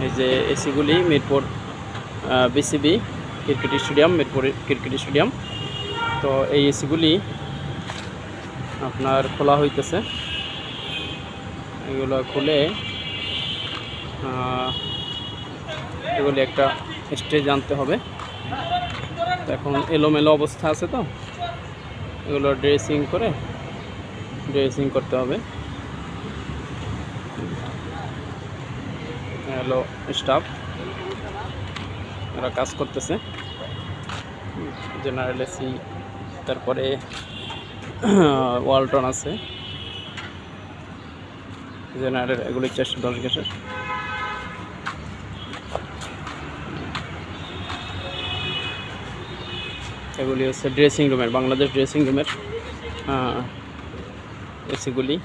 এই যে এসিগুলি Mirpur BCB cricket stadium, Mirpur cricket stadium. তো এই এসিগুলি আপনার খোলা হইতেছে। এগুলো খুলে এগুলি একটা স্টেজ আনতে হবে। এখন এলোমেলো অবস্থা আছে, তো এগুলো ড্রেসিং করতে হবে। হ্যালো স্টাফ, এরা কাজ করতেছে। জেনারেল এসি, তারপরে ওয়ালটন আছে, জেনারেল, এগুলি 410 গ্যাসের। এগুলি হচ্ছে ড্রেসিং রুমের, বাংলাদেশ ড্রেসিং রুমের এসিগুলি।